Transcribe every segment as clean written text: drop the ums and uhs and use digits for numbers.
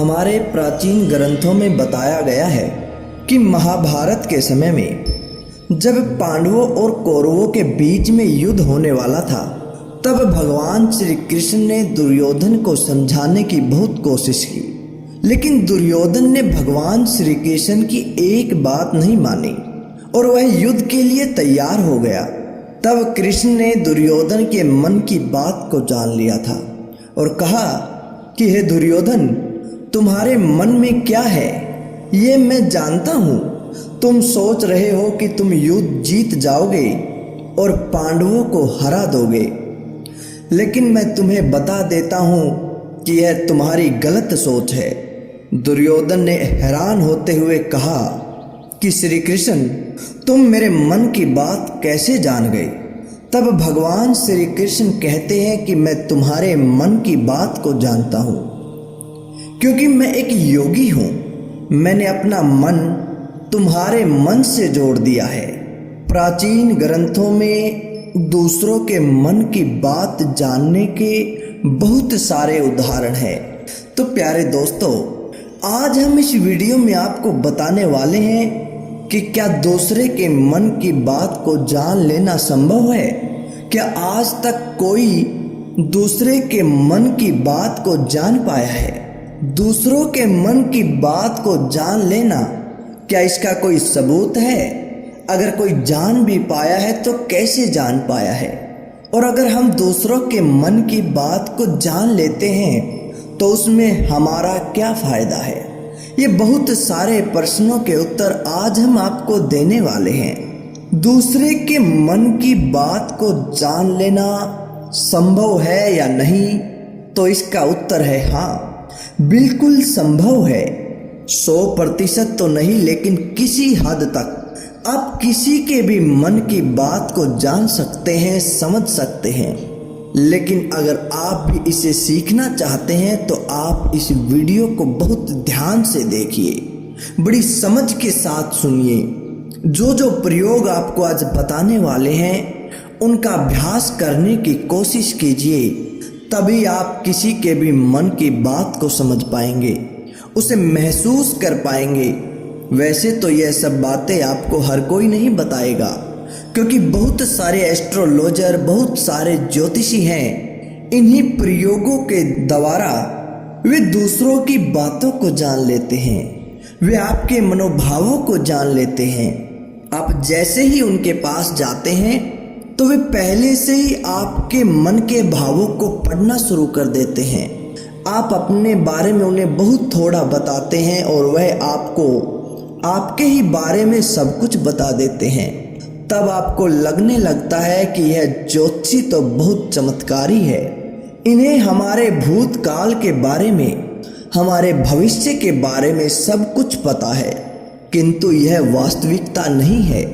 हमारे प्राचीन ग्रंथों में बताया गया है कि महाभारत के समय में जब पांडवों और कौरवों के बीच में युद्ध होने वाला था, तब भगवान श्री कृष्ण ने दुर्योधन को समझाने की बहुत कोशिश की, लेकिन दुर्योधन ने भगवान श्री कृष्ण की एक बात नहीं मानी और वह युद्ध के लिए तैयार हो गया। तब कृष्ण ने दुर्योधन के मन की बात को जान लिया था और कहा कि हे दुर्योधन, तुम्हारे मन में क्या है ये मैं जानता हूँ। तुम सोच रहे हो कि तुम युद्ध जीत जाओगे और पांडवों को हरा दोगे, लेकिन मैं तुम्हें बता देता हूँ कि यह तुम्हारी गलत सोच है। दुर्योधन ने हैरान होते हुए कहा कि श्री कृष्ण, तुम मेरे मन की बात कैसे जान गए? तब भगवान श्री कृष्ण कहते हैं कि मैं तुम्हारे मन की बात को जानता हूँ, क्योंकि मैं एक योगी हूँ। मैंने अपना मन तुम्हारे मन से जोड़ दिया है। प्राचीन ग्रंथों में दूसरों के मन की बात जानने के बहुत सारे उदाहरण हैं। तो प्यारे दोस्तों, आज हम इस वीडियो में आपको बताने वाले हैं कि क्या दूसरे के मन की बात को जान लेना संभव है? क्या आज तक कोई दूसरे के मन की बात को जान पाया है? दूसरों के मन की बात को जान लेना, क्या इसका कोई सबूत है? अगर कोई जान भी पाया है तो कैसे जान पाया है? और अगर हम दूसरों के मन की बात को जान लेते हैं तो उसमें हमारा क्या फायदा है? ये बहुत सारे प्रश्नों के उत्तर आज हम आपको देने वाले हैं। दूसरे के मन की बात को जान लेना संभव है या नहीं? तो इसका उत्तर है हाँ, बिल्कुल संभव है। 100% तो नहीं, लेकिन किसी हद तक आप किसी के भी मन की बात को जान सकते हैं, समझ सकते हैं। लेकिन अगर आप भी इसे सीखना चाहते हैं तो आप इस वीडियो को बहुत ध्यान से देखिए, बड़ी समझ के साथ सुनिए। जो प्रयोग आपको आज बताने वाले हैं उनका अभ्यास करने की कोशिश कीजिए, तभी आप किसी के भी मन की बात को समझ पाएंगे, उसे महसूस कर पाएंगे। वैसे तो यह सब बातें आपको हर कोई नहीं बताएगा, क्योंकि बहुत सारे एस्ट्रोलॉजर, बहुत सारे ज्योतिषी हैं। इन्हीं प्रयोगों के द्वारा वे दूसरों की बातों को जान लेते हैं, वे आपके मनोभावों को जान लेते हैं। आप जैसे ही उनके पास जाते हैं तो वे पहले से ही आपके मन के भावों को पढ़ना शुरू कर देते हैं। आप अपने बारे में उन्हें बहुत थोड़ा बताते हैं और वह आपको आपके ही बारे में सब कुछ बता देते हैं। तब आपको लगने लगता है कि यह ज्योतिषी तो बहुत चमत्कारी है, इन्हें हमारे भूतकाल के बारे में, हमारे भविष्य के बारे में सब कुछ पता है। किंतु यह वास्तविकता नहीं है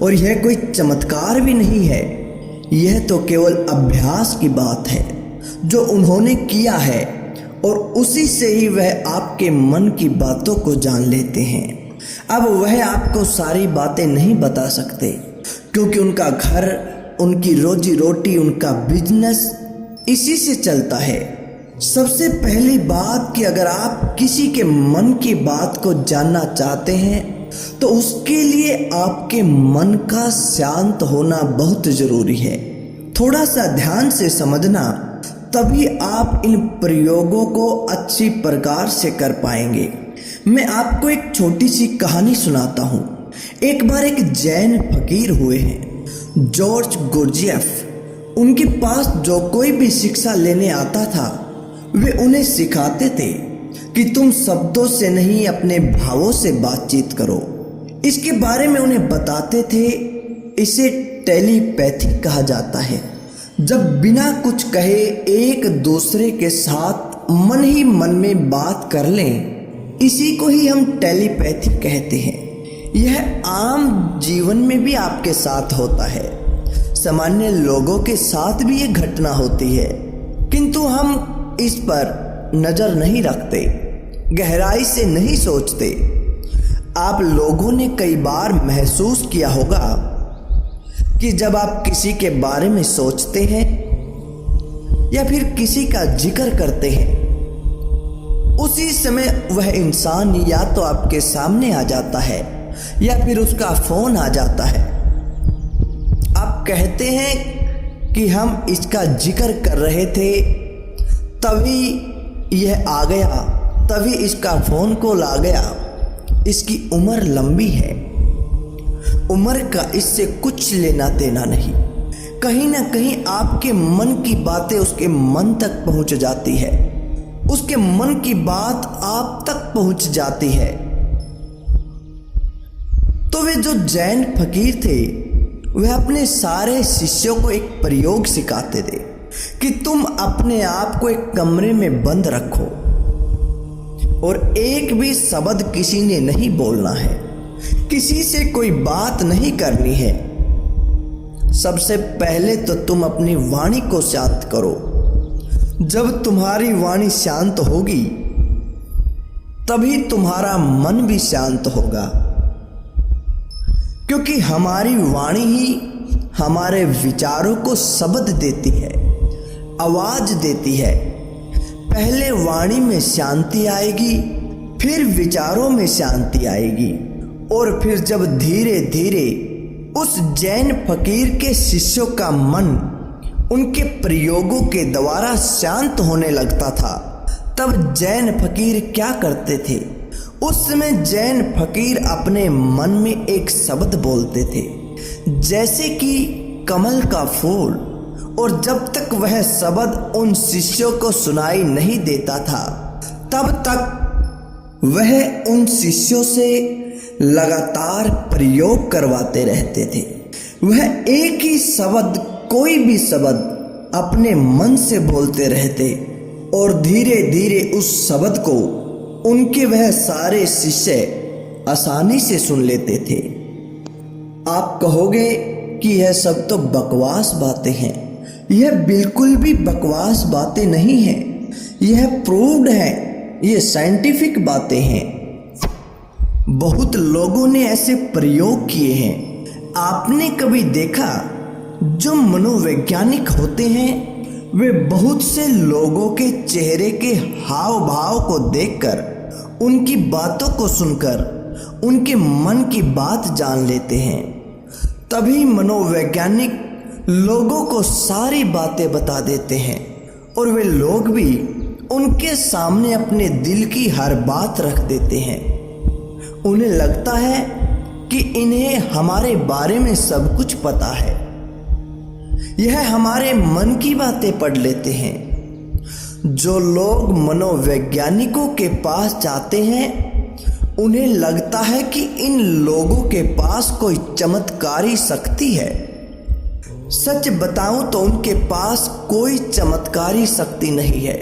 और यह कोई चमत्कार भी नहीं है। यह तो केवल अभ्यास की बात है जो उन्होंने किया है, और उसी से ही वह आपके मन की बातों को जान लेते हैं। अब वह आपको सारी बातें नहीं बता सकते, क्योंकि उनका घर, उनकी रोजी रोटी, उनका बिजनेस इसी से चलता है। सबसे पहली बात कि अगर आप किसी के मन की बात को जानना चाहते हैं तो उसके लिए आपके मन का शांत होना बहुत जरूरी है। थोड़ा सा ध्यान से समझना, तभी आप इन प्रयोगों को अच्छी प्रकार से कर पाएंगे। मैं आपको एक छोटी सी कहानी सुनाता हूँ। एक बार एक जैन फकीर हुए हैं, जॉर्ज गुरजिएफ। उनके पास जो कोई भी शिक्षा लेने आता था, वे उन्हें सिखाते थे कि तुम शब्दों से नहीं, अपने भावों से बातचीत करो। इसके बारे में उन्हें बताते थे। इसे टेलीपैथी कहा जाता है। जब बिना कुछ कहे एक दूसरे के साथ मन ही मन में बात कर लें, इसी को ही हम टेलीपैथी कहते हैं। यह आम जीवन में भी आपके साथ होता है, सामान्य लोगों के साथ भी ये घटना होती है, किंतु हम इस पर नजर नहीं रखते, गहराई से नहीं सोचते। आप लोगों ने कई बार महसूस किया होगा कि जब आप किसी के बारे में सोचते हैं या फिर किसी का जिक्र करते हैं उसी समय वह इंसान या तो आपके सामने आ जाता है या फिर उसका फोन आ जाता है। आप कहते हैं कि हम इसका जिक्र कर रहे थे, तभी यह आ गया, तभी इसका फोन कॉल आ गया। इसकी उम्र लंबी है, उम्र का इससे कुछ लेना देना नहीं। कहीं ना कहीं आपके मन की बातें उसके मन तक पहुंच जाती है, उसके मन की बात आप तक पहुंच जाती है। तो वे जो जैन फकीर थे वह अपने सारे शिष्यों को एक प्रयोग सिखाते थे कि तुम अपने आप को एक कमरे में बंद रखो और एक भी शब्द किसी ने नहीं बोलना है, किसी से कोई बात नहीं करनी है। सबसे पहले तो तुम अपनी वाणी को शांत करो। जब तुम्हारी वाणी शांत होगी तभी तुम्हारा मन भी शांत होगा, क्योंकि हमारी वाणी ही हमारे विचारों को शब्द देती है, आवाज देती है। पहले वाणी में शांति आएगी, फिर विचारों में शांति आएगी, और फिर जब धीरे धीरे उस जैन फकीर के शिष्यों का मन उनके प्रयोगों के द्वारा शांत होने लगता था, तब जैन फकीर क्या करते थे? उस समय जैन फकीर अपने मन में एक शब्द बोलते थे, जैसे कि कमल का फूल, और जब तक वह शब्द उन शिष्यों को सुनाई नहीं देता था तब तक वह उन शिष्यों से लगातार प्रयोग करवाते रहते थे। वह एक ही शब्द, कोई भी शब्द अपने मन से बोलते रहते और धीरे धीरे उस शब्द को उनके वह सारे शिष्य आसानी से सुन लेते थे। आप कहोगे कि यह सब तो बकवास बातें हैं। यह बिल्कुल भी बकवास बातें नहीं हैं, यह प्रूव्ड है, यह साइंटिफिक बातें हैं। बहुत लोगों ने ऐसे प्रयोग किए हैं। आपने कभी देखा जो मनोवैज्ञानिक होते हैं वे बहुत से लोगों के चेहरे के हाव भाव को देखकर, उनकी बातों को सुनकर उनके मन की बात जान लेते हैं। तभी मनोवैज्ञानिक लोगों को सारी बातें बता देते हैं और वे लोग भी उनके सामने अपने दिल की हर बात रख देते हैं। उन्हें लगता है कि इन्हें हमारे बारे में सब कुछ पता है। यह हमारे मन की बातें पढ़ लेते हैं। जो लोग मनोवैज्ञानिकों के पास जाते हैं उन्हें लगता है कि इन लोगों के पास कोई चमत्कारी शक्ति है। सच बताऊं तो उनके पास कोई चमत्कारी शक्ति नहीं है।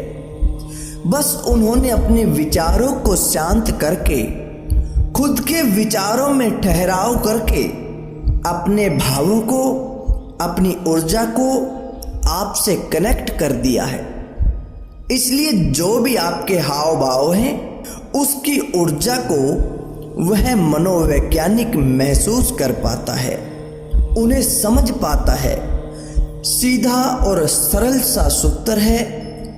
बस उन्होंने अपने विचारों को शांत करके, खुद के विचारों में ठहराव करके अपने भावों को, अपनी ऊर्जा को आपसे कनेक्ट कर दिया है। इसलिए जो भी आपके हाव भाव हैं उसकी ऊर्जा को वह मनोवैज्ञानिक महसूस कर पाता है, उन्हें समझ पाता है। सीधा और सरल सा सूत्र है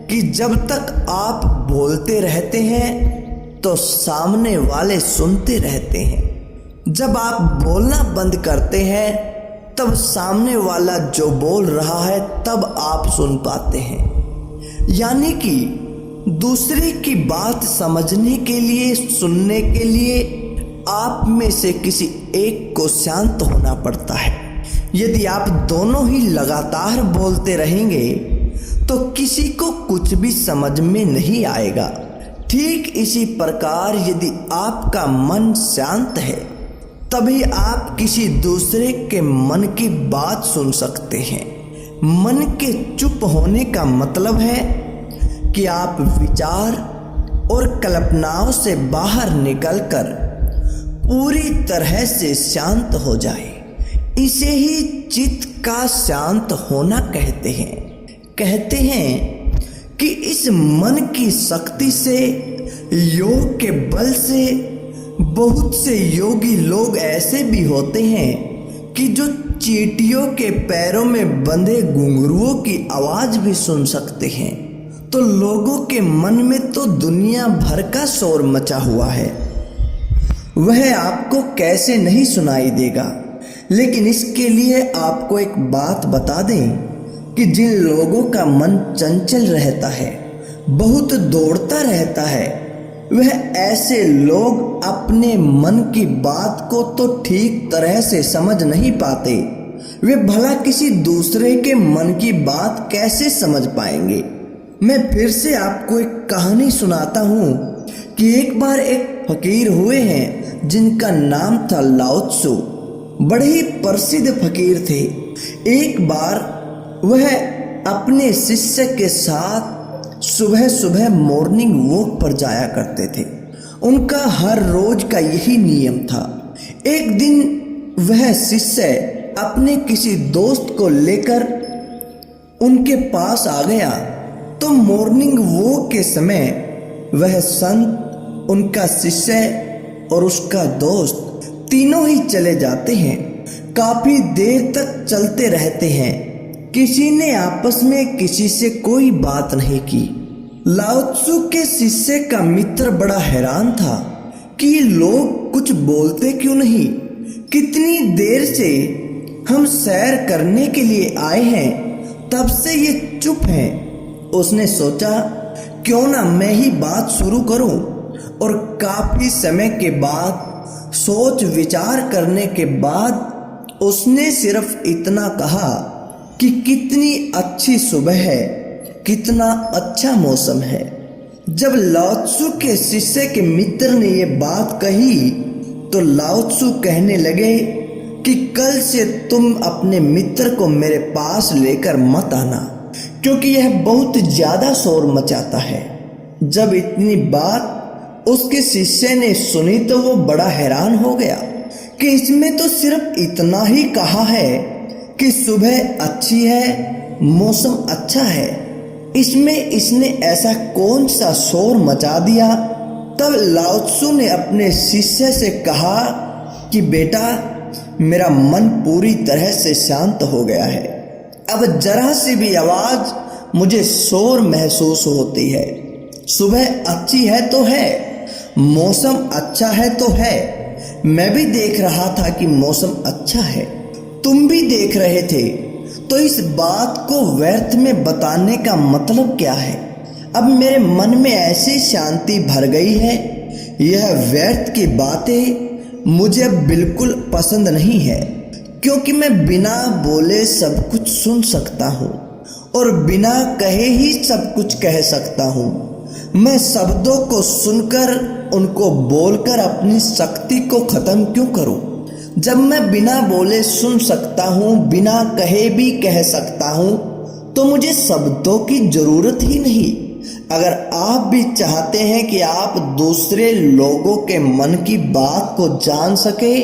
कि जब तक आप बोलते रहते हैं तो सामने वाले सुनते रहते हैं। जब आप बोलना बंद करते हैं तब सामने वाला जो बोल रहा है तब आप सुन पाते हैं। यानी कि दूसरे की बात समझने के लिए, सुनने के लिए आप में से किसी एक को शांत होना पड़ता है। यदि आप दोनों ही लगातार बोलते रहेंगे तो किसी को कुछ भी समझ में नहीं आएगा। ठीक इसी प्रकार यदि आपका मन शांत है तभी आप किसी दूसरे के मन की बात सुन सकते हैं। मन के चुप होने का मतलब है कि आप विचार और कल्पनाओं से बाहर निकलकर पूरी तरह से शांत हो जाए। इसे ही चित्त का शांत होना कहते हैं। कहते हैं कि इस मन की शक्ति से, योग के बल से बहुत से योगी लोग ऐसे भी होते हैं कि जो चींटियों के पैरों में बंधे घुंघरुओं की आवाज भी सुन सकते हैं। तो लोगों के मन में तो दुनिया भर का शोर मचा हुआ है, वह आपको कैसे नहीं सुनाई देगा। लेकिन इसके लिए आपको एक बात बता दें कि जिन लोगों का मन चंचल रहता है, बहुत दौड़ता रहता है, वह ऐसे लोग अपने मन की बात को तो ठीक तरह से समझ नहीं पाते। वे भला किसी दूसरे के मन की बात कैसे समझ पाएंगे। मैं फिर से आपको एक कहानी सुनाता हूँ कि एक बार एक फकीर हुए हैं जिनका नाम था लाओ त्सु। बड़े ही प्रसिद्ध फकीर थे। एक बार वह अपने शिष्य के साथ सुबह सुबह मॉर्निंग वॉक पर जाया करते थे। उनका हर रोज का यही नियम था। एक दिन वह शिष्य अपने किसी दोस्त को लेकर उनके पास आ गया तो मॉर्निंग वॉक के समय वह संत, उनका शिष्य और उसका दोस्त तीनों ही चले जाते हैं। काफी देर तक चलते रहते हैं। किसी ने आपस में किसी से कोई बात नहीं की। लाओ त्सु के शिष्य का मित्र बड़ा हैरान था कि ये लोग कुछ बोलते क्यों नहीं। कितनी देर से हम सैर करने के लिए आए हैं, तब से ये चुप हैं। उसने सोचा क्यों ना मैं ही बात शुरू करूं। और काफी समय के बाद सोच विचार करने के बाद उसने सिर्फ इतना कहा कि कितनी अच्छी सुबह है, कितना अच्छा मौसम है। जब लाओ त्सु के शिष्य के मित्र ने ये बात कही तो लाओ त्सु कहने लगे कि कल से तुम अपने मित्र को मेरे पास लेकर मत आना, क्योंकि यह बहुत ज्यादा शोर मचाता है। जब इतनी बात उसके शिष्य ने सुनी तो वो बड़ा हैरान हो गया कि इसमें तो सिर्फ इतना ही कहा है कि सुबह अच्छी है, मौसम अच्छा है, इसमें इसने ऐसा कौन सा शोर मचा दिया। तब लाओ त्सु ने अपने शिष्य से कहा कि बेटा, मेरा मन पूरी तरह से शांत हो गया है। अब जरा सी भी आवाज मुझे शोर महसूस होती है। सुबह अच्छी है तो है, मौसम अच्छा है तो है। मैं भी देख रहा था कि मौसम अच्छा है, तुम भी देख रहे थे, तो इस बात को व्यर्थ में बताने का मतलब क्या है। अब मेरे मन में ऐसी शांति भर गई है, यह व्यर्थ की बातें मुझे अब बिल्कुल पसंद नहीं है, क्योंकि मैं बिना बोले सब कुछ सुन सकता हूँ और बिना कहे ही सब कुछ कह सकता हूँ। मैं शब्दों को सुनकर उनको बोलकर अपनी शक्ति को खत्म क्यों करूं? जब मैं बिना बोले सुन सकता हूं, बिना कहे भी कह सकता हूं, तो मुझे शब्दों की जरूरत ही नहीं। अगर आप भी चाहते हैं कि आप दूसरे लोगों के मन की बात को जान सके,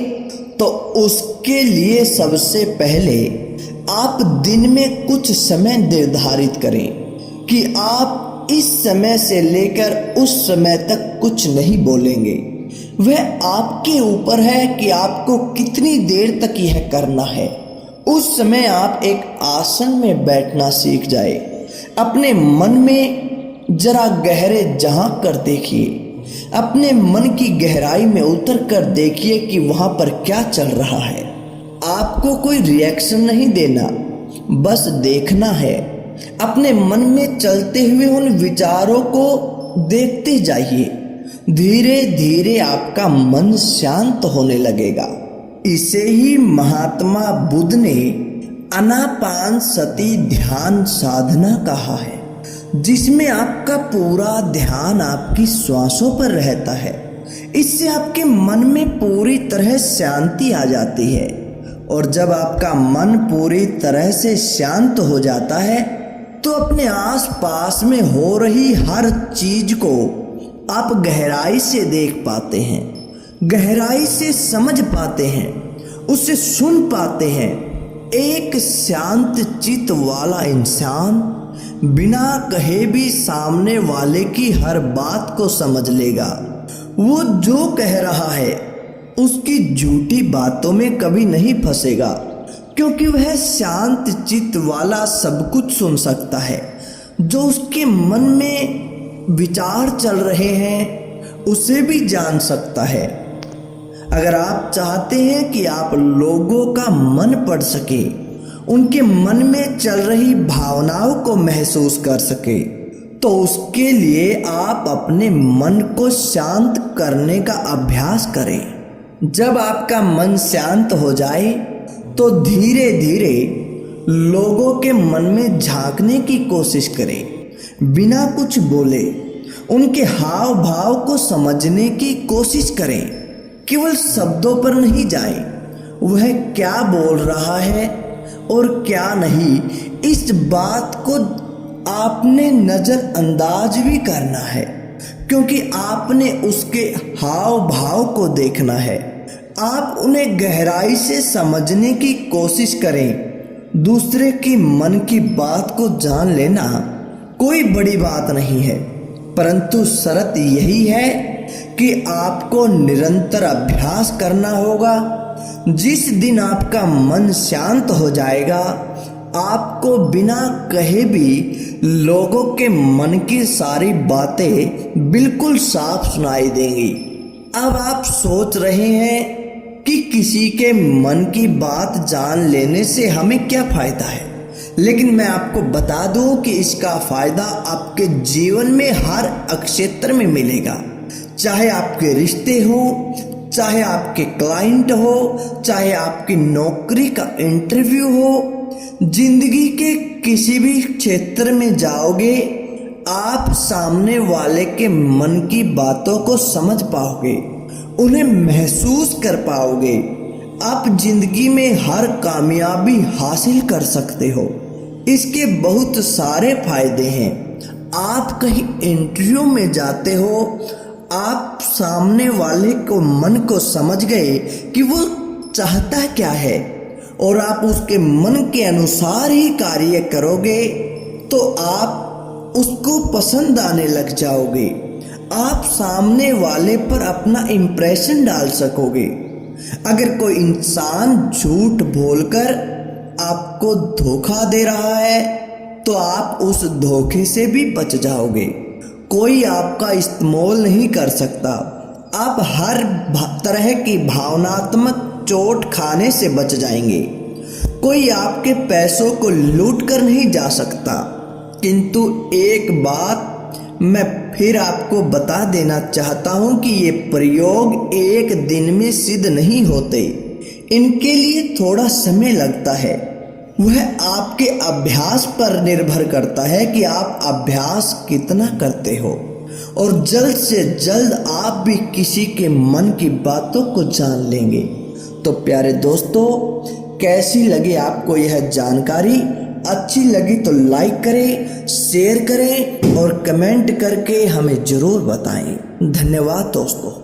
तो उसके लिए सबसे पहले आप दिन में कुछ समय निर्धारित करें कि आप इस समय से लेकर उस समय तक कुछ नहीं बोलेंगे। वह आपके ऊपर है कि आपको कितनी देर तक यह करना है। उस समय आप एक आसन में बैठना सीख जाए। अपने मन में जरा गहरे झांक कर देखिए। अपने मन की गहराई में उतर कर देखिए कि वहां पर क्या चल रहा है। आपको कोई रिएक्शन नहीं देना, बस देखना है। अपने मन में चलते हुए उन विचारों को देखते जाइए। धीरे धीरे आपका मन शांत होने लगेगा। इसे ही महात्मा बुद्ध ने आनापान सती ध्यान साधना कहा है, जिसमें आपका पूरा ध्यान आपकी श्वासों पर रहता है। इससे आपके मन में पूरी तरह शांति आ जाती है। और जब आपका मन पूरी तरह से शांत हो जाता है तो अपने आसपास में हो रही हर चीज को आप गहराई से देख पाते हैं, गहराई से समझ पाते हैं, उसे सुन पाते हैं। एक शांत चित्त वाला इंसान बिना कहे भी सामने वाले की हर बात को समझ लेगा। वो जो कह रहा है उसकी झूठी बातों में कभी नहीं फंसेगा, क्योंकि वह शांत चित्त वाला सब कुछ सुन सकता है। जो उसके मन में विचार चल रहे हैं उसे भी जान सकता है। अगर आप चाहते हैं कि आप लोगों का मन पढ़ सके, उनके मन में चल रही भावनाओं को महसूस कर सके, तो उसके लिए आप अपने मन को शांत करने का अभ्यास करें। जब आपका मन शांत हो जाए तो धीरे धीरे लोगों के मन में झांकने की कोशिश करें। बिना कुछ बोले उनके हाव भाव को समझने की कोशिश करें। केवल शब्दों पर नहीं जाए, वह क्या बोल रहा है और क्या नहीं, इस बात को आपने नजरअंदाज भी करना है, क्योंकि आपने उसके हाव भाव को देखना है। आप उन्हें गहराई से समझने की कोशिश करें। दूसरे की मन की बात को जान लेना कोई बड़ी बात नहीं है, परंतु शर्त यही है कि आपको निरंतर अभ्यास करना होगा। जिस दिन आपका मन शांत हो जाएगा, आपको बिना कहे भी लोगों के मन की सारी बातें बिल्कुल साफ सुनाई देंगी। अब आप सोच रहे हैं कि किसी के मन की बात जान लेने से हमें क्या फायदा है, लेकिन मैं आपको बता दूं कि इसका फायदा आपके जीवन में हर क्षेत्र में मिलेगा। चाहे आपके रिश्ते हो, चाहे आपके क्लाइंट हो, चाहे आपकी नौकरी का इंटरव्यू हो, जिंदगी के किसी भी क्षेत्र में जाओगे, आप सामने वाले के मन की बातों को समझ पाओगे, उन्हें महसूस कर पाओगे। आप जिंदगी में हर कामयाबी हासिल कर सकते हो। इसके बहुत सारे फायदे हैं। आप कहीं इंटरव्यू में जाते हो, आप सामने वाले को मन को समझ गए कि वो चाहता क्या है और आप उसके मन के अनुसार ही कार्य करोगे तो आप उसको पसंद आने लग जाओगे। आप सामने वाले पर अपना इम्प्रेशन डाल सकोगे। अगर कोई इंसान झूठ बोलकर आपको धोखा दे रहा है तो आप उस धोखे से भी बच जाओगे। कोई आपका इस्तेमाल नहीं कर सकता। आप हर तरह की भावनात्मक चोट खाने से बच जाएंगे। कोई आपके पैसों को लूट कर नहीं जा सकता। किंतु एक बात मैं फिर आपको बता देना चाहता हूं कि ये प्रयोग एक दिन में सिद्ध नहीं होते। इनके लिए थोड़ा समय लगता है। वह आपके अभ्यास पर निर्भर करता है कि आप अभ्यास कितना करते हो, और जल्द से जल्द आप भी किसी के मन की बातों को जान लेंगे। तो प्यारे दोस्तों, कैसी लगी आपको यह जानकारी? अच्छी लगी तो लाइक करें, शेयर करें और कमेंट करके हमें ज़रूर बताएं। धन्यवाद दोस्तों।